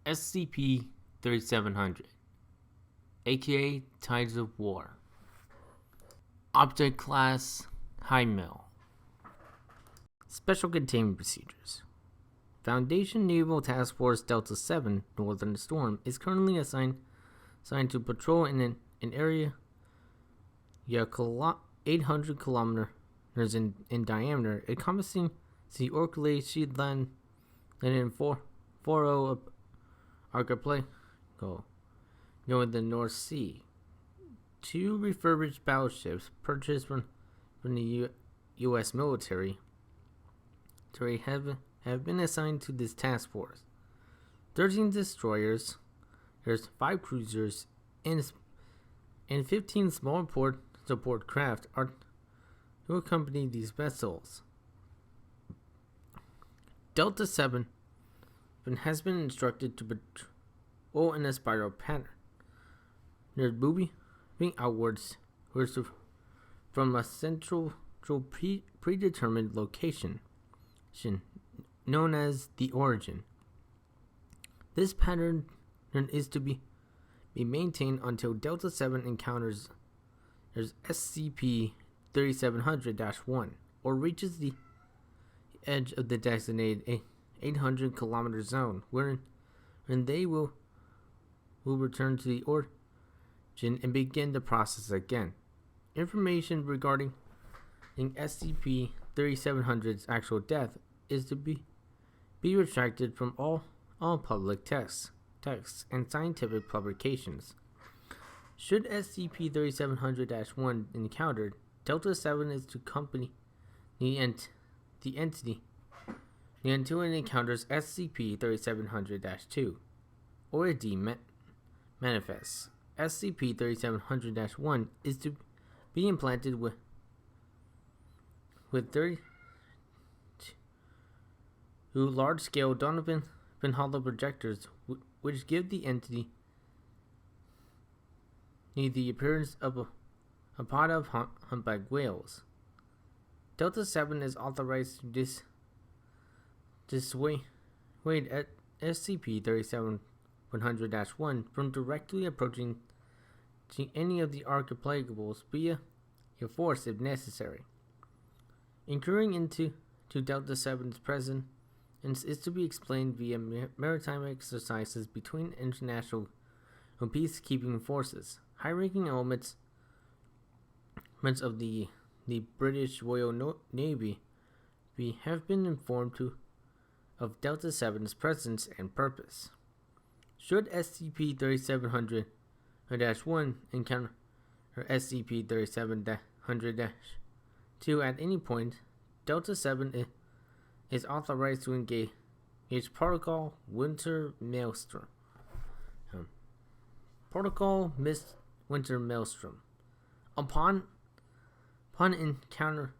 SCP-3700, aka Tides of War. Object Class High Mill. Special Containment Procedures. Foundation Naval Task Force Delta 7 Northern Storm is currently assigned to patrol in an area 800 kilometers in diameter, encompassing the Orkney Sheetland and 40 archipelago in the North Sea. 2 refurbished battleships purchased from the U.S. military have been assigned to this task force. 13 destroyers, there's 5 cruisers, and 15 small support craft are to accompany these vessels. Delta 7 has been instructed to patrol in a spiral pattern. There's moving outwards from a central predetermined location known as the origin. This pattern is to be maintained until Delta 7 encounters SCP-3700-1 or reaches the edge of the designated 800 kilometer zone, wherein they will return to the origin and begin the process again. Information regarding SCP-3700's actual death is to be retracted from all public texts and scientific publications. Should SCP-3700-1 encountered, Delta 7 is to accompany the entity until it encounters SCP-3700-2 or a D manifests. SCP-3700-1 is to be implanted with 32 large-scale Donovan hollow projectors, which give the entity the appearance of a pod of humpback whales. Delta 7 is authorized to dissuade SCP-3700-1 from directly approaching any of the archipelagos via force if necessary. Incurring into Delta 7's presence is to be explained via maritime exercises between international peacekeeping forces. High-ranking elements of the British Royal Navy have been informed of Delta 7's presence and purpose. Should SCP-3700-1 encounter SCP-3700-2 at any point, Delta 7 is authorized to engage Protocol Winter Maelstrom. Protocol Winter Maelstrom. Upon encountering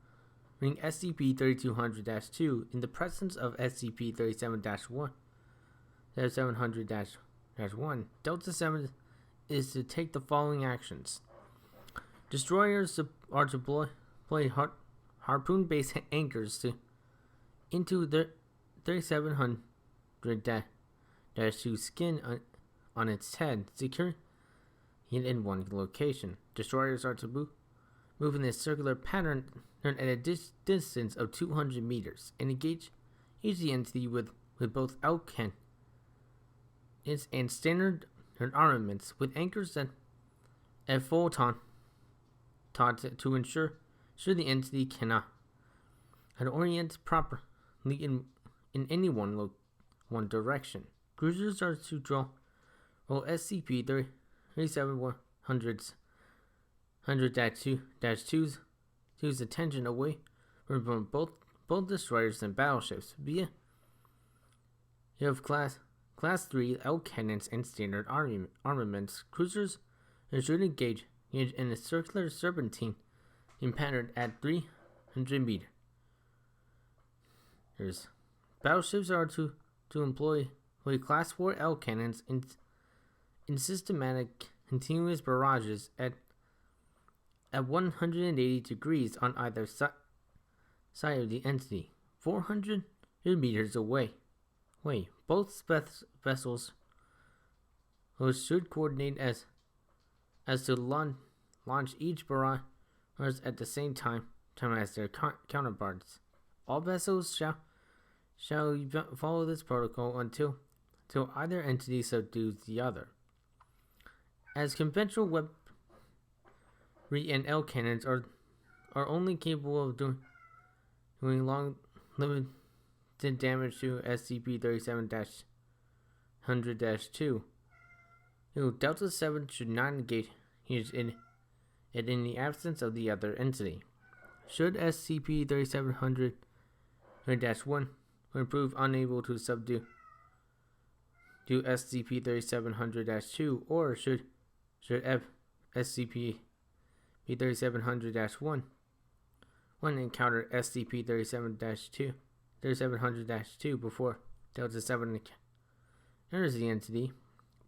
SCP-3200-2 in the presence of SCP-3700-1, Delta 7 is to take the following actions. Destroyers are to deploy harpoon-based anchors into the 3700-2 skin on its head, secure it in one location. Destroyers are to move in a circular pattern at a distance of 200 meters and engage the entity with both out cannons and standard armaments with anchors at full taut to ensure the entity cannot orient properly in any one direction. Cruisers are to draw SCP-3700-2's attention away from both destroyers and battleships via class 3 out cannons and standard armaments. Cruisers should engage in a circular serpentine pattern at 300 meters. Battleships are to employ class 4 L cannons in systematic continuous barrages at 180 degrees on either side of the entity, 400 meters away. Both vessels Hosts should coordinate as to launch each barrage at the same time as their counterparts. All vessels shall follow this protocol until either entity subdues the other. As conventional weaponry and L cannons are only capable of doing long limited damage to SCP-37-100-2, Delta 7 should not engage it in the absence of the other entity. Should SCP-3700-1 prove unable to subdue SCP-3700-2, or should SCP-3700-1 encounter SCP-3700-2 before Delta 7 enters the entity,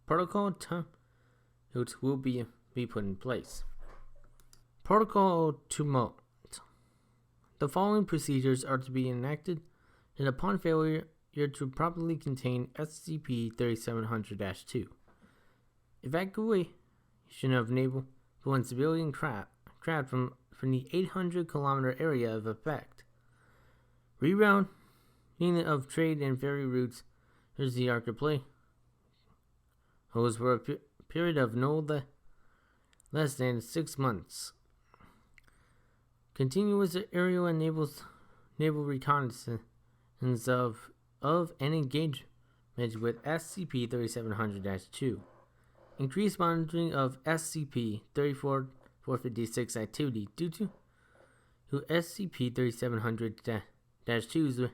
protocol will be put in place. Protocol Tumult. The following procedures are to be enacted, and upon failure to properly contain SCP-3700-2. Evacuation of naval and civilian craft from the 800-kilometer area of effect. Rerouting of trade and ferry routes is the archipelago for a period of no less than 6 months. Continuous aerial and naval reconnaissance of an engagement with SCP-3700-2. Increased monitoring of SCP-456 activity due to SCP-3700-2's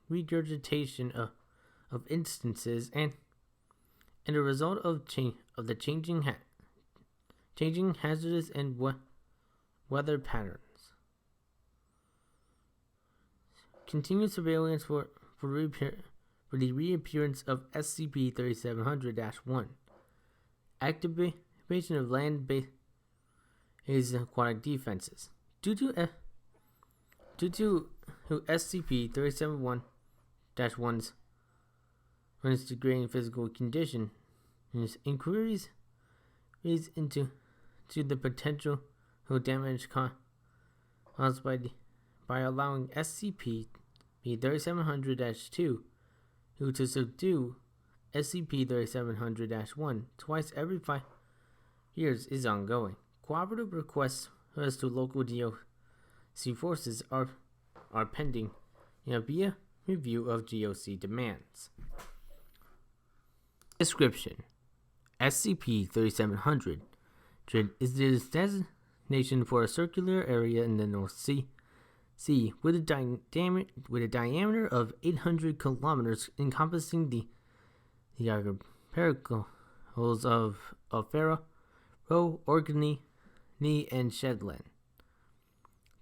regurgitation of instances and a result of the changing hazardous and weather patterns. Continued surveillance for the reappearance of SCP-3700-1. Activation of land-based aquatic defenses. Due to SCP-3701-1's degrading physical condition, inquiries into the potential damage caused by allowing SCP-3700-2 to subdue SCP-3700-1 twice every 5 years is ongoing. Cooperative requests as to local GOC forces are pending via review of GOC demands. Description: SCP-3700 is the designation for a circular area in the North Sea with a diameter of 800 kilometers, encompassing the archipelagos of Faroe, Orkney, and Shetland.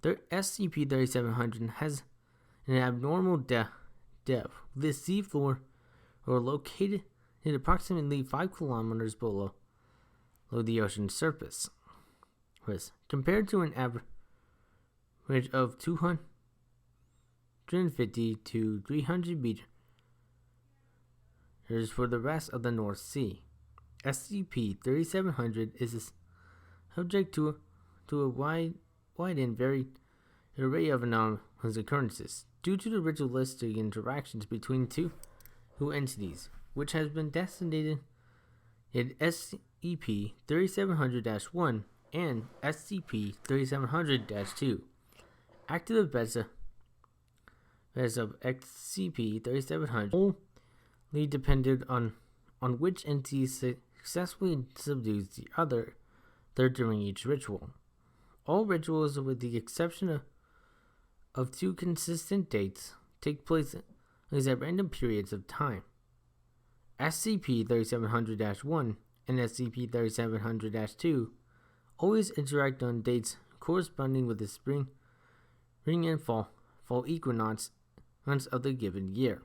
The SCP-3700 has an abnormal depth. The seafloor located approximately 5 kilometers below the ocean surface, compared to an average of 250 to 300 meters for the rest of the North Sea. SCP-3700 is subject to a wide and varied array of anomalous occurrences due to the ritualistic interactions between two entities, which has been designated in SCP-3700-1 and SCP-3700-2. Active events of SCP-3700 only depended on which entity successfully subdues the other during each ritual. All rituals, with the exception of 2 consistent dates, take place at random periods of time. SCP-3700-1 and SCP-3700-2 always interact on dates corresponding with the spring and fall equinox of the given year.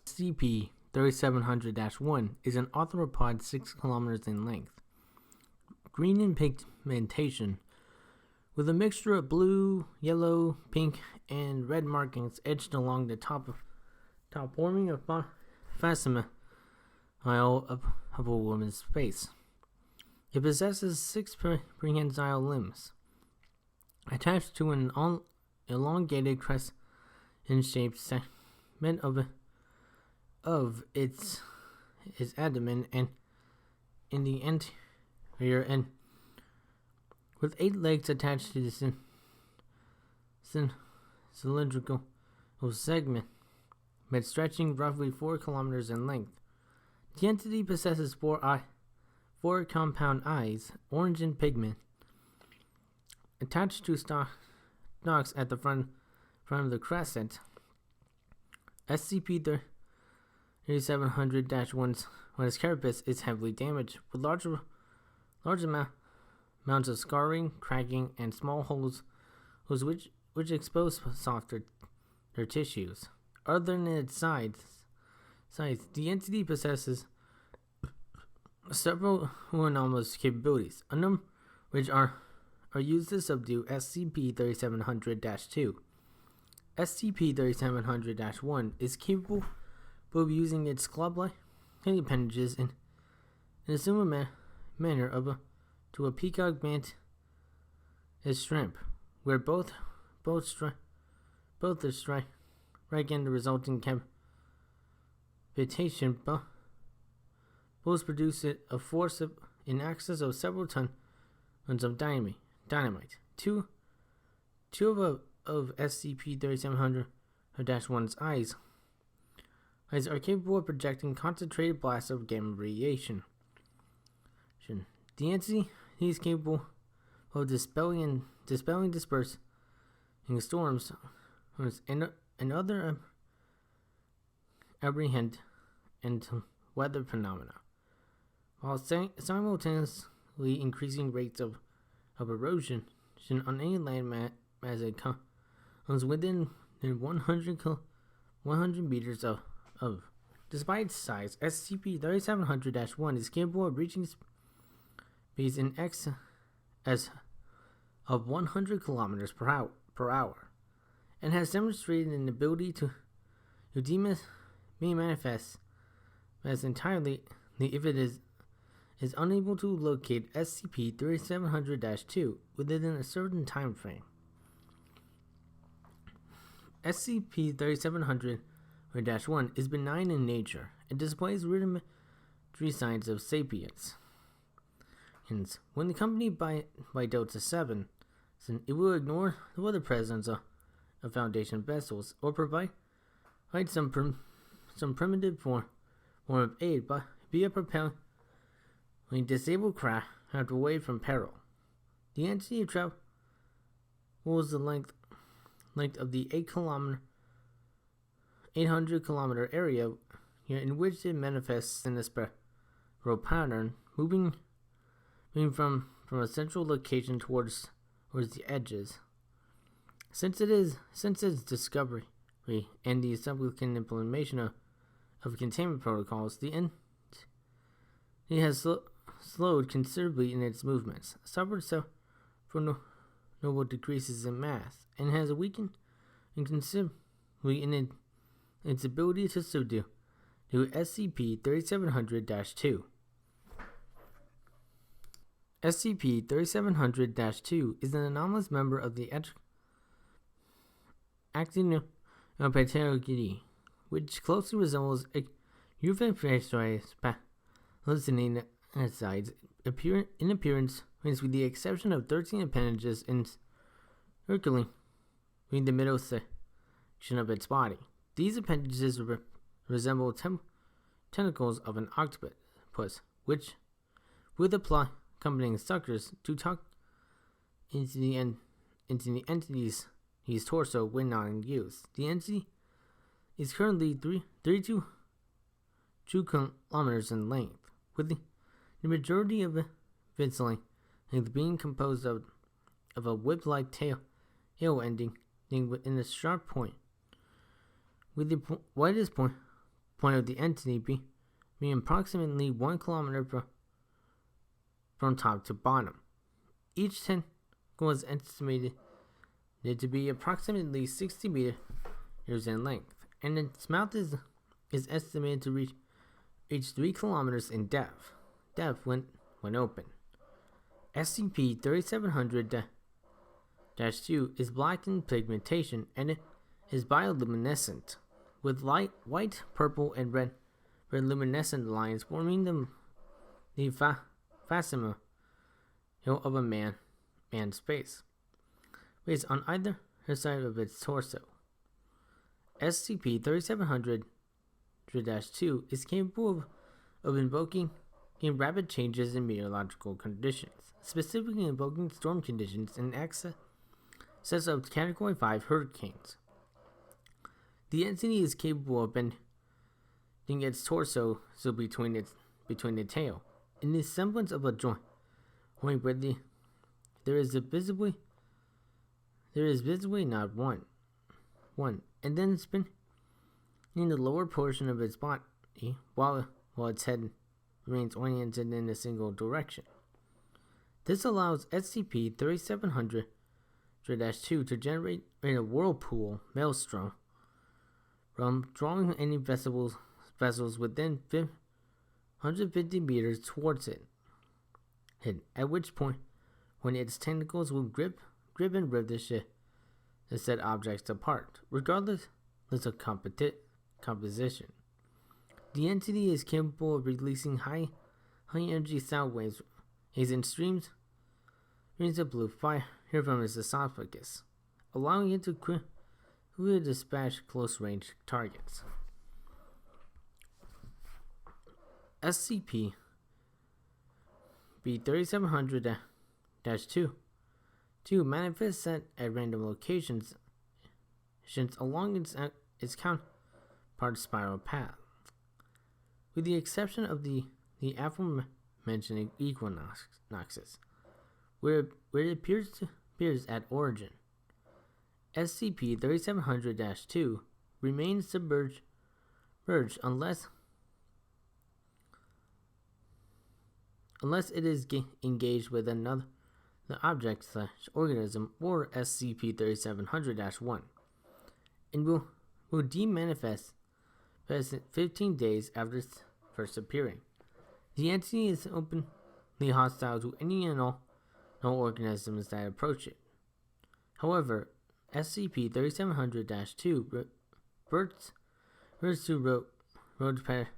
SCP-3700-1 is an arthropod 6 kilometers in length, green in pigmentation, with a mixture of blue, yellow, pink, and red markings etched along the top, forming a of a woman's face. It possesses 6 prehensile limbs, attached to an elongated crescent-shaped segment of its abdomen and in the anterior end, with 8 legs attached to the cylindrical segment, stretching roughly 4 kilometers in length. The entity possesses 4 compound eyes, orange in pigment, attached to stalks at the front of the crescent. SCP-3700-1's carapace is heavily damaged, with large amounts of scarring, cracking, and small holes which expose softer tissues. Other than its size, the entity possesses several anomalous capabilities, a number which are used to subdue SCP-3700-2. SCP-3700-1 is capable of using its club-like appendages in a similar manner to a peacock mantis shrimp, where both strike and the resulting cavitation both produce a force in excess of several tons of dynamite. Two of SCP-3700-1's eyes are capable of projecting concentrated blasts of gamma radiation. The entity is capable of dispelling dispersing storms and other aberrant weather phenomena, while simultaneously increasing rates of erosion on any landmass as it comes within 100 meters of. Despite its size, SCP-3700-1 is capable of reaching speeds in excess of 100 kilometers per hour, and has demonstrated an ability to manifest as entirely if it is unable to locate SCP-3700-2 within a certain time frame. SCP-3700-1 is benign in nature and displays rudimentary signs of sapience. Hence, when accompanied by Delta 7, it will ignore the other presence of Foundation vessels or provide some primitive form of aid via propelling disabled craft away from peril. The entity travels the length of the 800 kilometer area in which it manifests in a spiral pattern, moving from a central location towards the edges. Since its discovery and the subsequent implementation of containment protocols, the entity has slowed considerably in its movements, suffered several notable decreases in mass, and has weakened considerably in its ability to subdue SCP-3700-2. SCP-3700-2 is an anomalous member of the Actinopterygidae, which closely resembles a euphorbicterias hallucinating sides in appearance, with the exception of 13 appendages encircling the middle section of its body. These appendages resemble tentacles of an octopus, which, with accompanying suckers, to tuck into the entity's torso when not in use. The entity is currently 32 kilometers in length, with the majority of its length being composed of a whip-like tail ending in a sharp point, with the widest point of the entity being approximately 1 kilometer from top to bottom. Each tentacle is estimated to be approximately 60 meters in length, and its mouth is estimated to reach reached 3 kilometers in depth when open. SCP-3700-2 is black in pigmentation and it is bioluminescent, with light white, purple, and red luminescent lines forming the facsimile of a man's face, based on either side of its torso. SCP-3700-2 is capable of invoking rapid changes in meteorological conditions, specifically invoking storm conditions in excess of Category 5 hurricanes. The entity is capable of bending its torso between the tail, in the semblance of a joint where there is visibly not one, and then spinning in the lower portion of its body while its head remains oriented in a single direction. This allows SCP-3700-2 to generate a whirlpool maelstrom from drawing any vessels within 150 meters towards it, at which point, when its tentacles will grip and rip the said objects apart, regardless of composition. The entity is capable of releasing high energy sound waves in streams of blue fire from its esophagus, allowing it to quickly dispatch close-range targets. SCP-3700-2 manifests at random locations along its counterpart spiral path, with the exception of the aforementioned equinoxes, where it appears at origin. SCP-3700-2 remains submerged unless it is engaged with another object/organism or SCP-3700-1, and will demanifest 15 days after its first appearing. The entity is openly hostile to any and all organisms that approach it. However, SCP-3700-2 reverts to rodent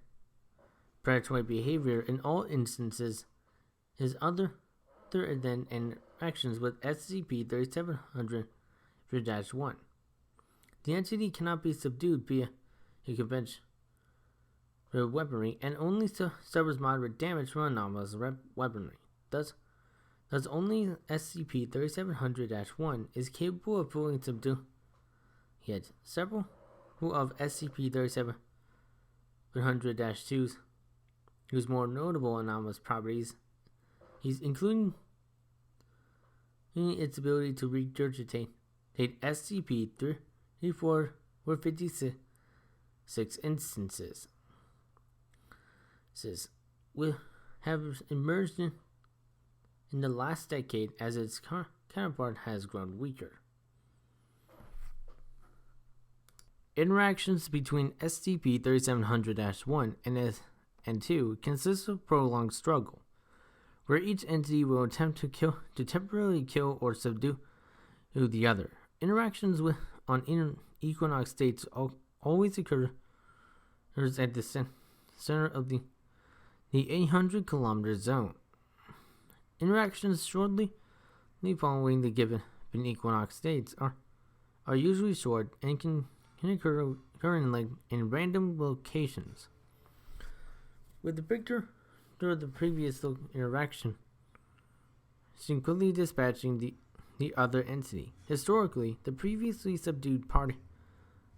predatory behavior in all instances is other than interactions with SCP-3700-1. The entity cannot be subdued via a conventional weaponry and only suffers moderate damage from anomalous weaponry. Thus only SCP-3700-1 is capable of fully subduing it. Several of SCP-3700-2's whose more notable anomalous properties including its ability to regurgitate SCP-3456 instances will have emerged in the last decade as its counterpart has grown weaker. Interactions between SCP-3700-1 and 2 consist of prolonged struggle, where each entity will attempt to temporarily kill or subdue the other. Interactions on equinox states always occurs at the center of the 800-kilometer zone. Interactions shortly following the given equinox states are usually short and can occur in random locations. With the victor through the previous interaction, quickly dispatching the other entity. Historically, the previously subdued party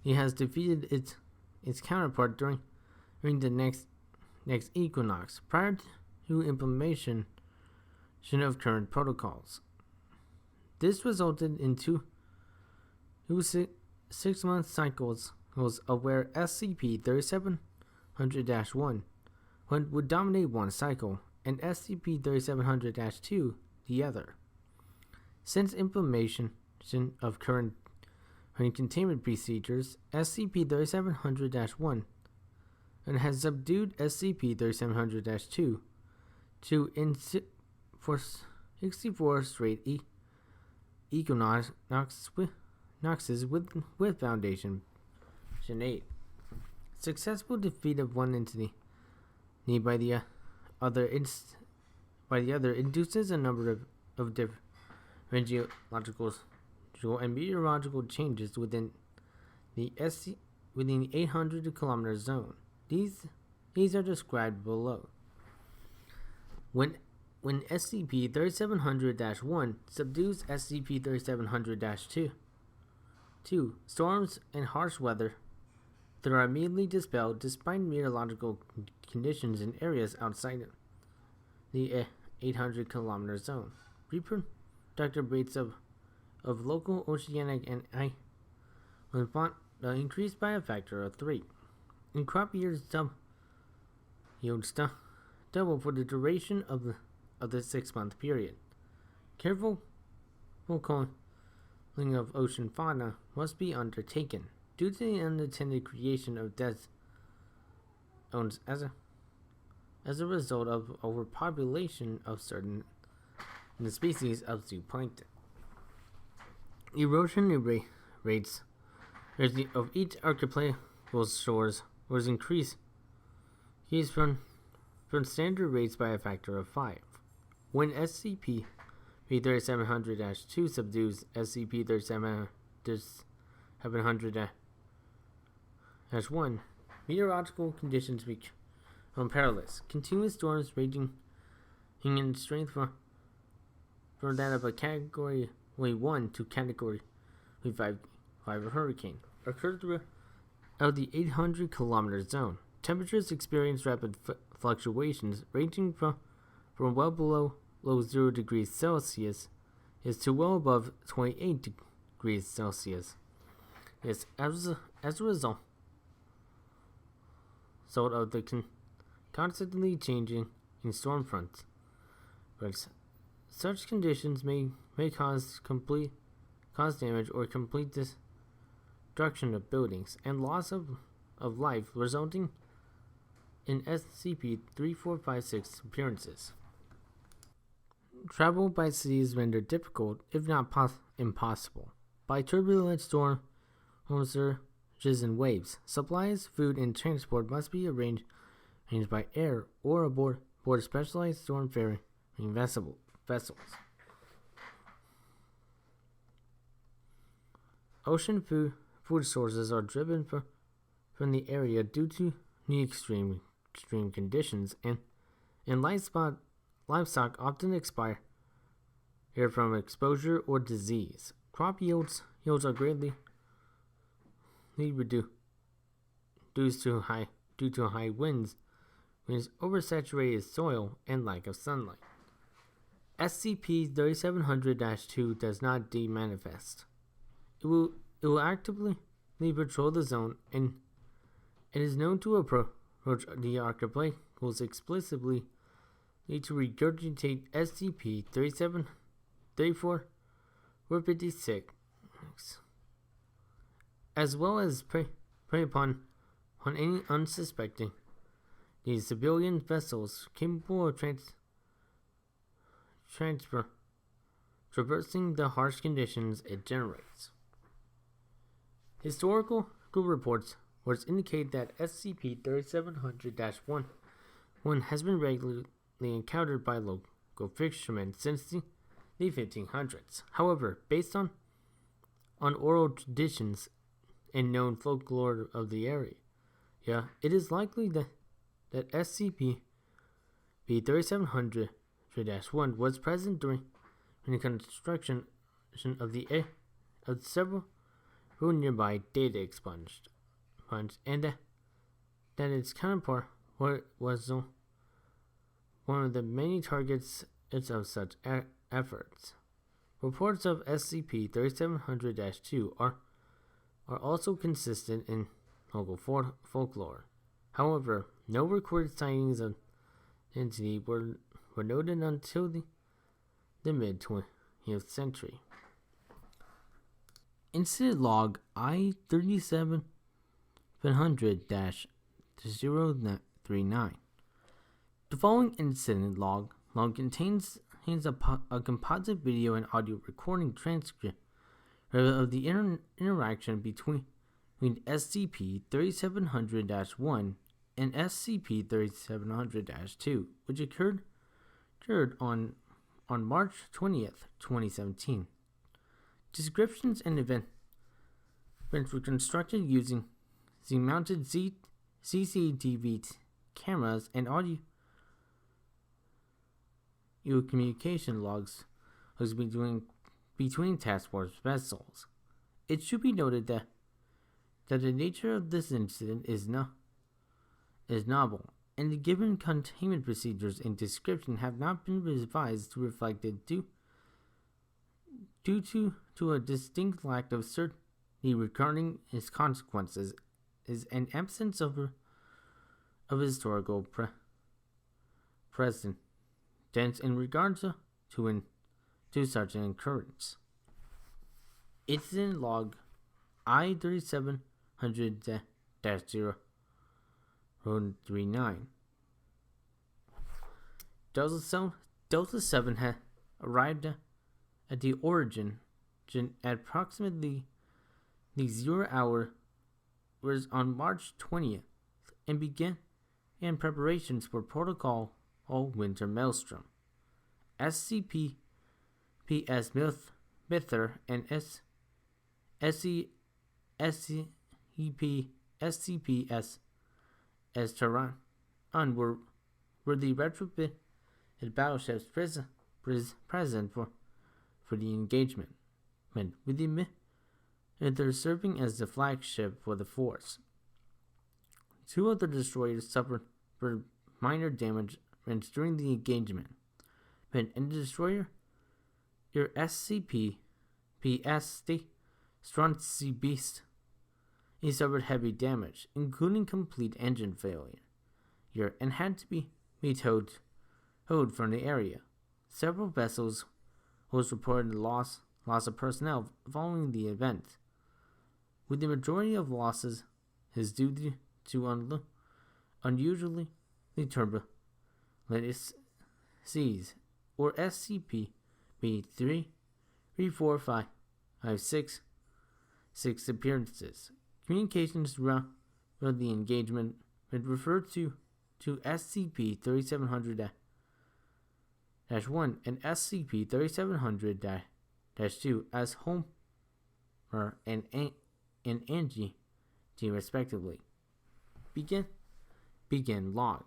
has defeated its counterpart during the next equinox, prior to implementation of current protocols. This resulted in two 6-month cycles of where SCP-3700-1 would dominate one cycle and SCP-3700-2 the other. Since implementation of current containment procedures, SCP-3700-1 and has subdued SCP-3700-2 in for 64 straight equinoxes with Foundation 8. Successful defeat of one entity by the other induces a number of different geological and meteorological changes within the 800-kilometer zone. These are described below. When SCP-3700-1 subdues SCP-3700-2, storms and harsh weather that are immediately dispelled despite meteorological conditions in areas outside the 800-kilometer zone. Reproductive rates of local oceanic and ice increased by a factor of 3. In crop years, yields double for the duration of the 6-month period. Careful culling of ocean fauna must be undertaken due to the unintended creation of dead zones as a result of overpopulation of certain species of zooplankton. Erosion rates of each archipelago's shores was increased from standard rates by a factor of 5. When SCP-3700-2 subdues SCP-3700-1, meteorological conditions become perilous. Continuous storms ranging in strength from that of a Category 1 to Category 5 hurricane occurred throughout the 800-kilometer zone. Temperatures experience rapid fluctuations ranging from well below 0 degrees Celsius to well above 28 degrees Celsius. As a result of the constantly changing storm fronts, but such conditions may cause damage or complete destruction of buildings and loss of life, resulting in SCP-3456 appearances. Travel by sea is rendered difficult, if not impossible, by turbulent storm surges and waves. Supplies, food, and transport must be arranged by air or aboard specialized storm-faring vessels. Ocean food sources are driven from the area due to the extreme conditions, and livestock often expire here from exposure or disease. Crop yields are greatly reduced due to high winds, oversaturated soil, and lack of sunlight. SCP-3700-2 does not demanifest. It will actively patrol the zone, and it is known to approach the archipelagos explicitly to regurgitate SCP-3456, as well as prey upon any unsuspecting these civilian vessels capable of traversing the harsh conditions it generates. Historical reports indicate that SCP-3700-1 has been regularly encountered by local fishermen since the 1500s. However, based on oral traditions and known folklore of the area, it is likely that SCP-3700-1 was present during the construction of several nearby data expunged, and that its counterpart was one of the many targets of such efforts. Reports of SCP-3700-2 are also consistent in local folklore. However, no recorded sightings of the entity were noted until the mid-20th century. Incident Log I-3700-3 039. The following incident log contains a composite video and audio recording transcript of the interaction between SCP-3700-1 and SCP-3700-2, which occurred on March 20th, 2017. Descriptions and events were constructed using mounted CCTV cameras and audio communication logs between task force vessels. It should be noted that the nature of this incident is novel, and the given containment procedures and description have not been revised to reflect it due to a distinct lack of certainty regarding its consequences is an absence of historical precedent in regards to such an occurrence. Incident log I-3700-039. Delta 7 had arrived at the origin at approximately the 0 hour was on March 20th and began preparations for Protocol Winter Maelstrom. SCP-PS Mither and SCP-SCPS Tehran were the retrofitted battleships present for the engagement, with they're serving as the flagship for the force. 2 other destroyers suffered minor damage during the engagement, and the destroyer, your SCP-PS Stroncy Beast, he suffered heavy damage, including complete engine failure, and had to be towed from the area. Several vessels was reported loss of personnel following the event, with the majority of losses is due to unusually turbulent seas, or SCP-B34556 appearances. Communications throughout the engagement referred to SCP-3700-1 and SCP-3700-2 as Homer and Angie, respectively. Begin log.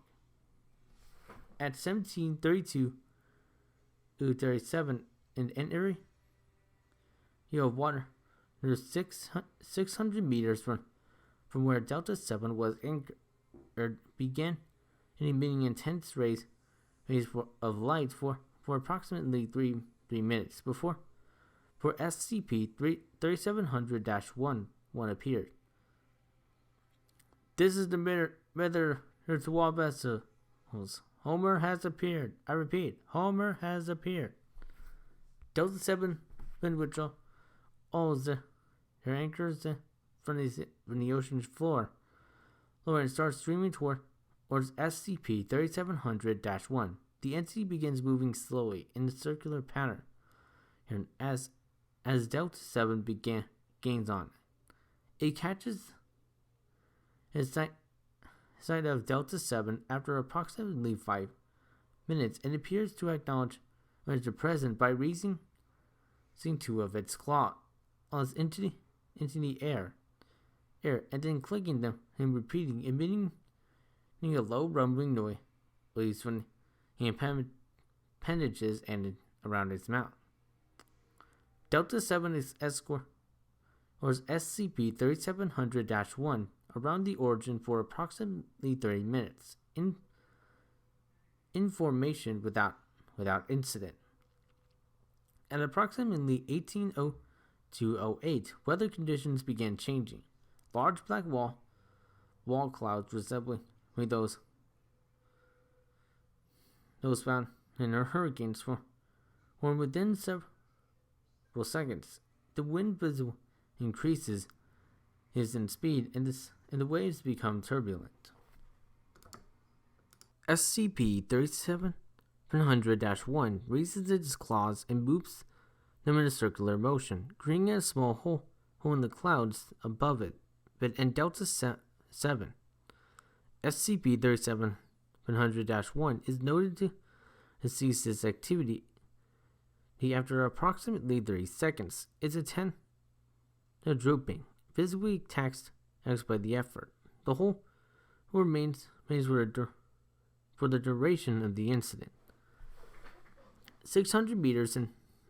At 17:32:37 in an area of water, there's 600 meters from where Delta 7 was anchored, began emitting intense rays of light for approximately 3 minutes before SCP-3700-1 appeared. This is the Mither to all vessels. Homer has appeared. I repeat, Homer has appeared. Delta 7 withdraw all their anchors from the ocean's floor and starts streaming towards SCP-3700-1. The entity begins moving slowly in a circular pattern, and as Delta 7 gains on it catches its sight of Delta 7 after approximately 5 minutes and appears to acknowledge the presence by raising 2 of its claws into the air, and then clicking them and emitting a low rumbling noise from the appendages and around its mouth. Delta 7 is escort SCP-3700-1 around the origin for approximately 30 minutes in formation without incident. At approximately 18:02:08, weather conditions began changing. Large black wall clouds resembling those found in hurricanes formed within several seconds. The wind increases in speed, and the waves become turbulent. SCP-3700-1 raises its claws and moves them in a circular motion, creating a small hole in the clouds above it. And Delta 7, SCP-3700-1 is noted to cease its activity after approximately 30 seconds. Its antennae drooping, visibly taxed by the effort. The hole remains for the duration of the incident. 600 meters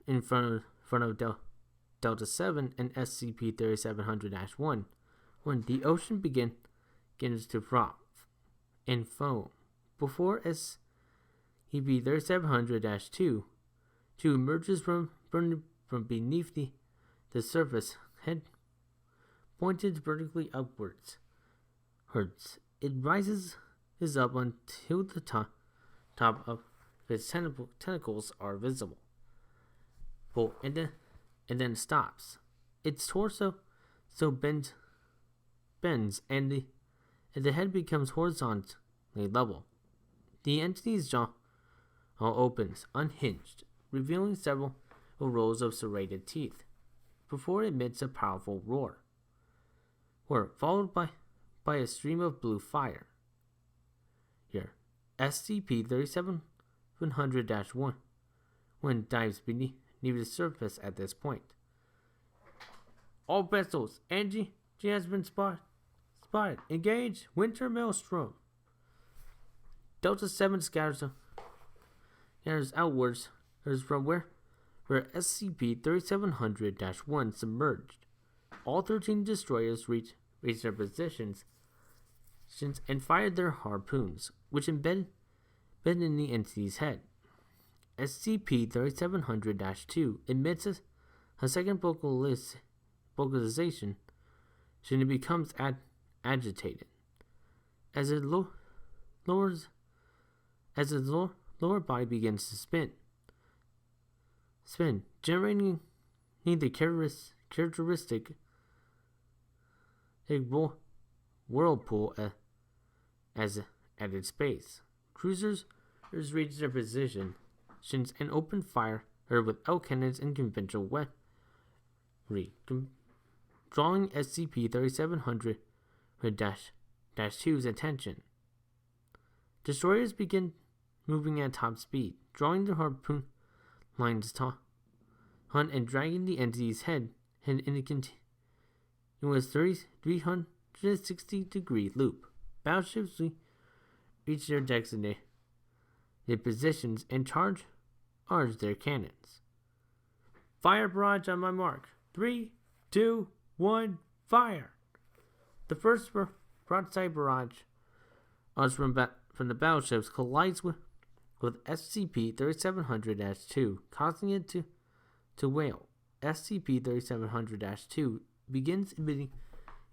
in front of Delta 7 and SCP-3700-1, when the ocean begins to froth and foam before SCP-3700-2 emerges from beneath the surface, head pointed vertically upwards. It rises up until the top of its tentacles are visible, and then stops. Its torso bends, and the head becomes horizontally level. The entity's jaw opens, unhinged, revealing several rows of serrated teeth, before it emits a powerful roar, followed by a stream of blue fire. Here, SCP-3700-1 dives beneath the surface at this point. All vessels, Angie has been spotted. Engage Winter Maelstrom. Delta 7 scatters outwards from where SCP-3700-1 submerged. All 13 destroyers reached their positions and fired their harpoons, which embedded in the entity's head. SCP-3700-2 emits a second vocalization and it becomes agitated. As its lower body begins to spin, generating the characteristic whirlpool at its base. Cruisers reach their positions and open fire with L cannons and conventional weaponry, drawing SCP-3700-2's attention. Destroyers begin moving at top speed, drawing their harpoon lines taut and dragging the entity's head in a continuous 360-degree loop. Battleships reach their designated positions and charge their cannons. Fire barrage on my mark. 3, 2, 1, fire! The first broadside barrage from the battleships collides with SCP-3700-2, causing it to wail. SCP-3700-2 begins emitting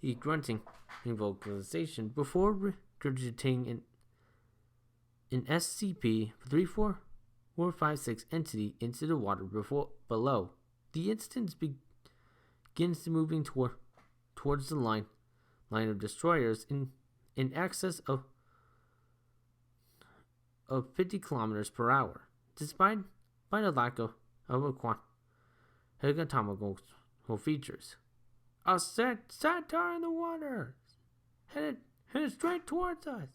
a grunting vocalization before regurgitating an SCP-34456 entity into the water below. The instance begins moving towards the line of destroyers in excess of 50 kilometers per hour, despite the lack of anatomical features. A centaur in the water, headed straight towards us.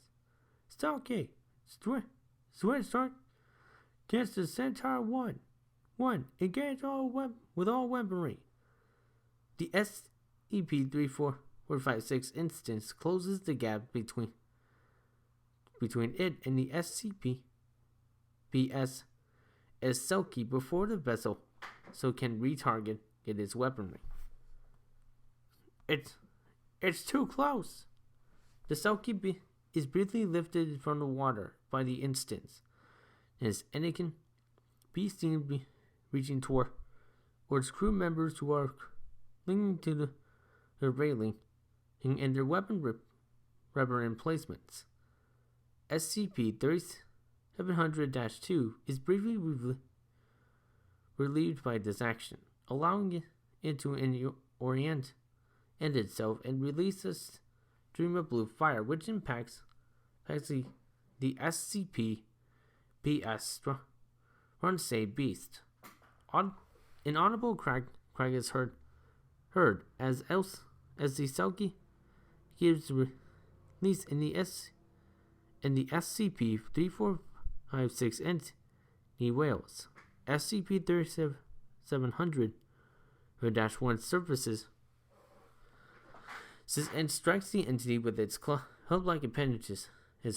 Stalky, switch start. Against the Centaur 1. Engage with all weaponry. The SCP-34456 instance closes the gap between it and the SCP-BS as Selkie before the vessel can retarget its weaponry. It's too close. The Selkie is briefly lifted from the water by the instance, as Anakin be seen reaching towards crew members who are clinging to the railing and their weapon rubber emplacements. SCP-3700-2 is briefly relieved by this action, allowing it to orient itself and release a stream of blue fire, which impacts the the SCP BS Runsay Beast. An audible crack is heard as the Selkie gives release in the SCP-3456 entity Wales. SCP-3700-1 surfaces and strikes the entity with its club-like appendages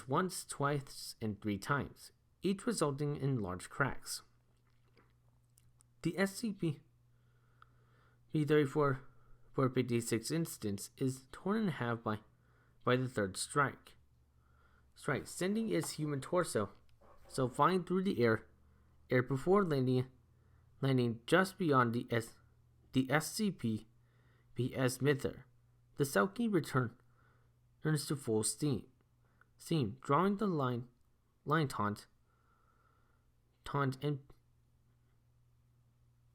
once, twice, and 3 times, each resulting in large cracks. The SCP-3456 instance is torn in half by the third strike, sending its human torso flying through the air before landing just beyond the SCP-PS Mither. The Selkie returns to full steam, drawing the line taunt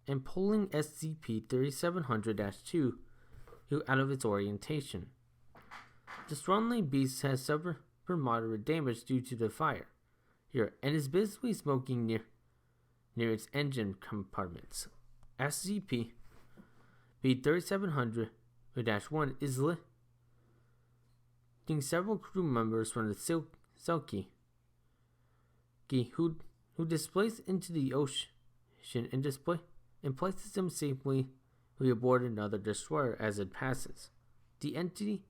and pulling SCP-3700-2 out of its orientation. The strong beast has suffered moderate damage due to the fire here and is visibly smoking near its engine compartments. SCP-3700-1 is lifting several crew members from the Selkie who displace into the ocean and places them safely aboard another destroyer as it passes. The entity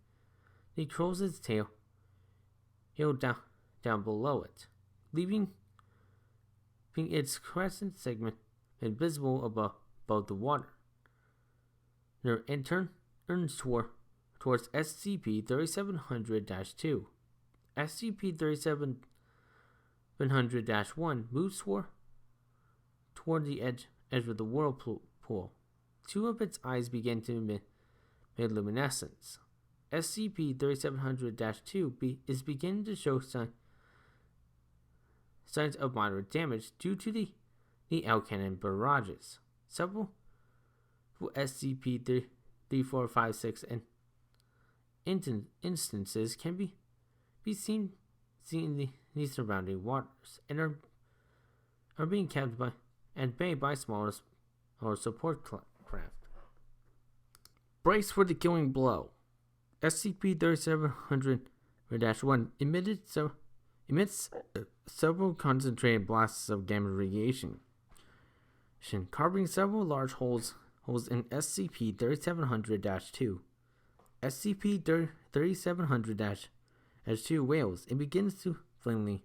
curls its tail down below it, leaving its crescent segment invisible above the water. And turns towards SCP-3700-2. SCP-3700-1 moves toward the edge of the whirlpool. 2 of its eyes begin to emit luminescence. SCP-3700-2 is beginning to show signs of moderate damage due to the cannon barrages. Several SCP-3456 and instances can be seen in the surrounding waters and are being kept at bay by smaller support craft. Brace for the killing blow. SCP-3700-1 emits several concentrated blasts of gamma radiation, carving several large holes in SCP-3700-2. SCP-3700-2 wails and begins flailing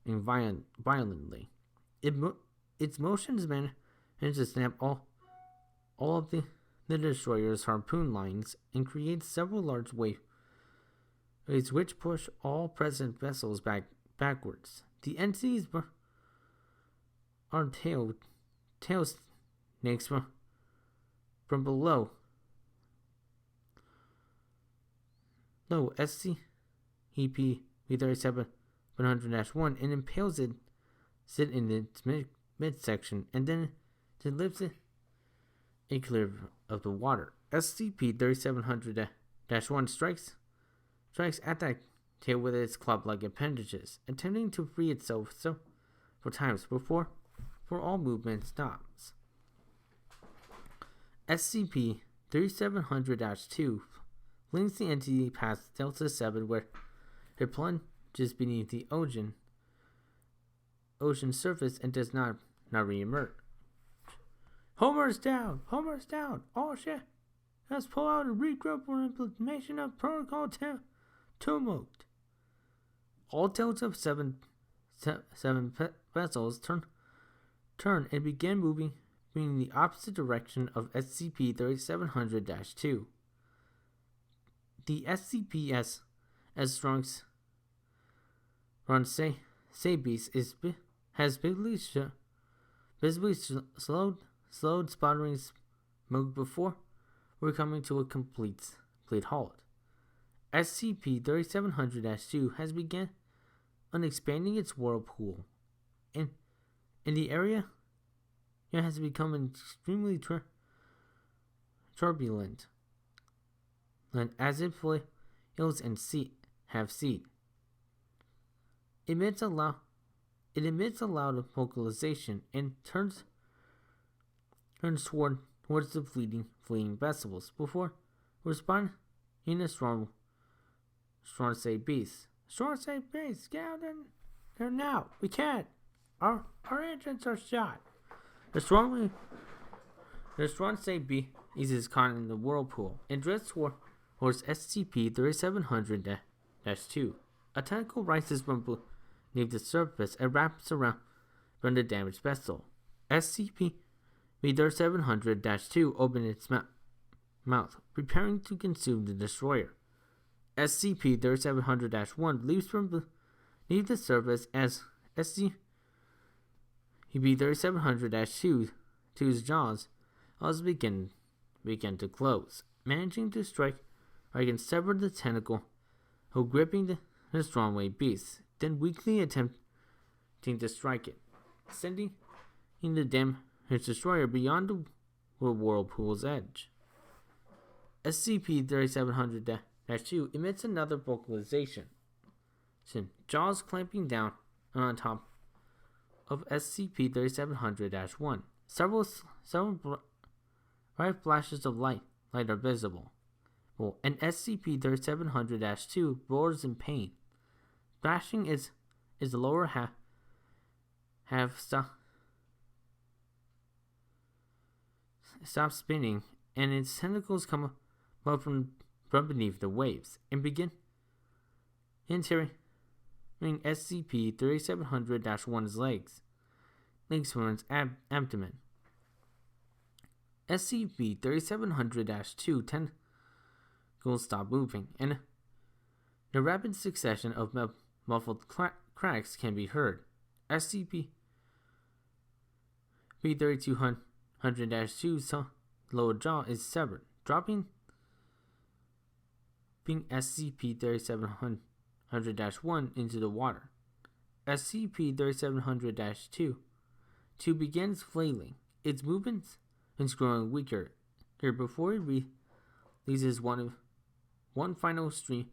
and violently. Its motions manage to snap all of the destroyer's harpoon lines and create several large waves which push all present vessels backwards. The entities are tail snakes from below. No, SCP-3700-1 and impales it in its midsection and then lifts it clear of the water. SCP-3700-1 strikes at that tail with its club-like appendages, attempting to free itself several times before all movement stops. SCP-3700-2 links the entity past Delta 7 where it plunges beneath the ocean surface and does not re-emerge. Homer's down! Oh shit! Let's pull out and regroup for implementation of Protocol Tumult. All Delta 7 vessels turn and begin moving in the opposite direction of SCP-3700-2. The SCP's Strong's Runsay Beast has visibly slowed sputtering smoke before we're coming to a complete halt. SCP-3700-2 has begun expanding its whirlpool, and the area has become extremely turbulent. And as it flails and have seen. It emits a loud vocalization and turns towards the fleeing vessels before responding in a strong say beast. Strong say beast, get out there now. We can't. Our engines are shot. The strong say beast is caught in the whirlpool and drifts towards SCP-3700-2. A tentacle rises from beneath the surface and wraps around the damaged vessel. SCP-3700-2 opens its mouth, preparing to consume the destroyer. SCP-3700-1 leaps from beneath the surface as SCP-3700-2's jaws also begin to close, managing to strike and sever the tentacle, gripping the strongway beast, then weakly attempting to strike it, sending the damaged destroyer beyond the whirlpool's edge. SCP-3700-2 emits another vocalization, jaws clamping down on top of SCP-3700-1. Several bright flashes of light are visible, and SCP-3700-2 roars in pain, thrashing its lower half stops spinning, and its tentacles come up from beneath the waves and begin tearing SCP-3700-1's legs from its abdomen. SCP-3700-2 tentacles stop moving, and a rapid succession of muffled cracks can be heard. SCP-3200-2's lower jaw is severed, dropping SCP-3700-1 into the water. SCP-3700-2 begins flailing, its movements growing weaker before it releases one final stream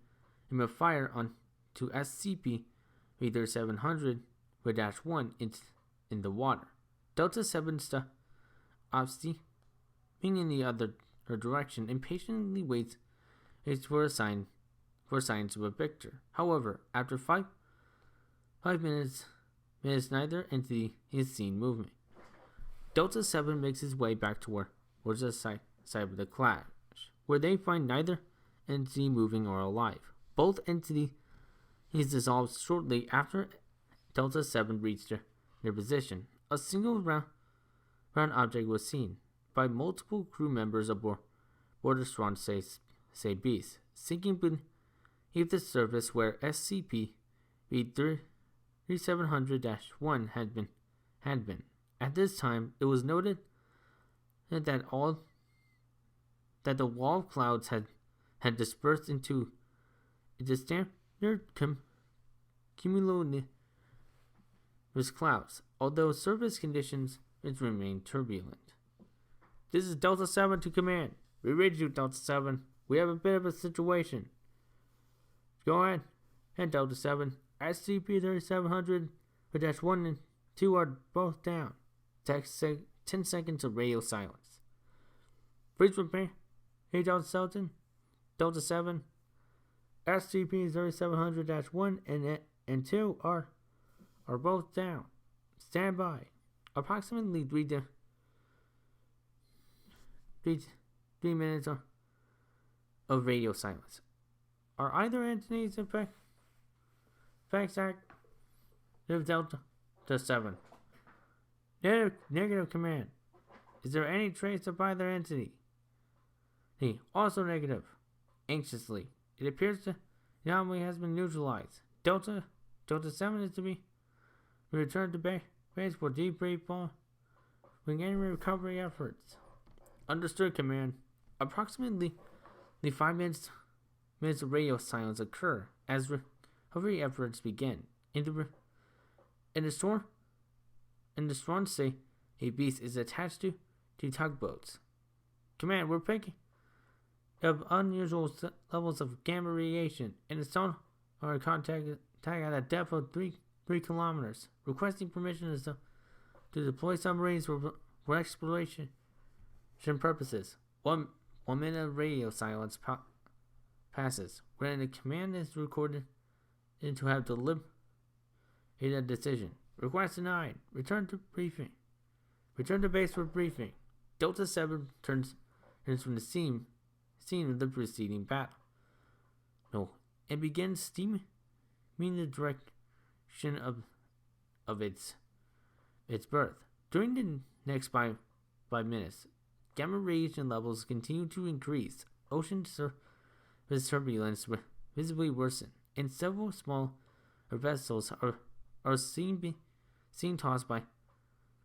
of fire onto SCP-3700-1 in the water. Delta 7 stops steaming in the other direction and patiently waits for signs of a victor. However, after 5 minutes, neither entity is seen moving. Delta 7 makes its way back towards the site of the clash, where they find neither entity moving or alive. Both entities dissolved shortly after Delta 7 reached their position. A single round object was seen by multiple crew members aboard the strong say beast, sinking beneath the surface where SCP-3700-1 had been. At this time, it was noted that the wall of clouds had dispersed into standard cumulonimbus clouds, although surface conditions remained turbulent. This is Delta 7 to command. We read you, Delta 7. We have a bit of a situation. Go ahead, Delta 7. SCP-3700-1 and 2 are both down. 10 seconds of radio silence. Please repeat. Hey, Delta 7. SCP-3700-1 and 2 are both down. Stand by. Approximately 3 minutes of radio silence. Are either entities effective Delta 7? Negative command. Is there any trace of either entity? Also negative. Anxiously. It appears the anomaly has been neutralized. Delta 7 is to be returned to base for debrief following any recovery efforts. Understood, command. Approximately 5 minutes of radio silence occur as recovery efforts begin. In the storm say a beast is attached to tugboats. Command, we're picking up unusual levels of gamma radiation in the or contact at a depth of 3 kilometers, requesting permission to deploy submarines for exploration purposes. 1 minute of radio silence passes, when the command is recorded and to have deliberated a decision. Request denied. Return to base for briefing. Delta 7 turns from the scene of the preceding battle. And begins steaming the direction of its birth. During the next 5 minutes, gamma radiation levels continue to increase. Ocean surface turbulence visibly worsen, and several small vessels are seen tossed by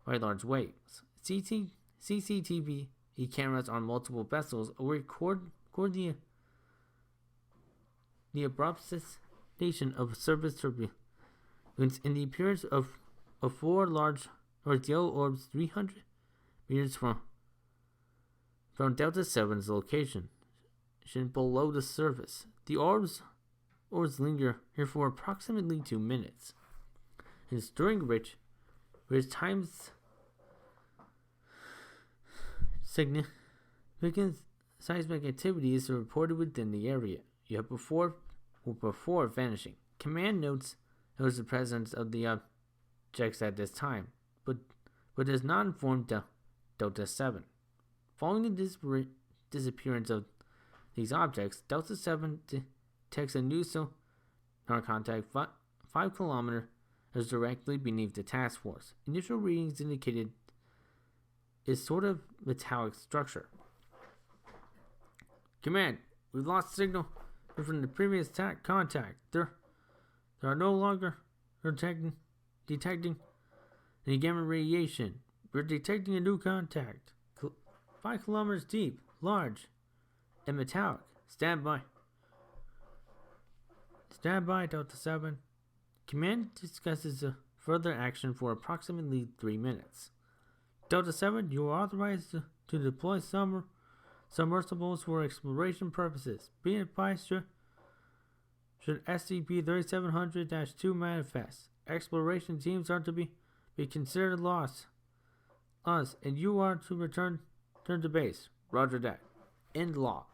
large waves. CCTV cameras on multiple vessels record the abrupt cessation of surface turbulence and the appearance of 4 large yellow orbs 300 meters from Delta 7's location below the surface. The orbs linger here for approximately 2 minutes, and during which times significant seismic activity is reported within the area, yet before vanishing. Command notes the presence of the objects at this time, but does not inform Delta 7. Following the disappearance of these objects, Delta 7 detects a new sonar contact 5 kilometers directly beneath the task force. Initial readings indicated a sort of metallic structure. Command, we've lost signal from the previous contact. There are no longer detecting any gamma radiation. We're detecting a new contact. 5 kilometers deep, large, and metallic. Stand by. Stand by, Delta 7. Command discusses further action for approximately 3 minutes. Delta 7, you are authorized to deploy submersibles for exploration purposes. Be advised should SCP-3700-2 manifest. Exploration teams are to be considered lost. And you are to return to base. Roger that. End log.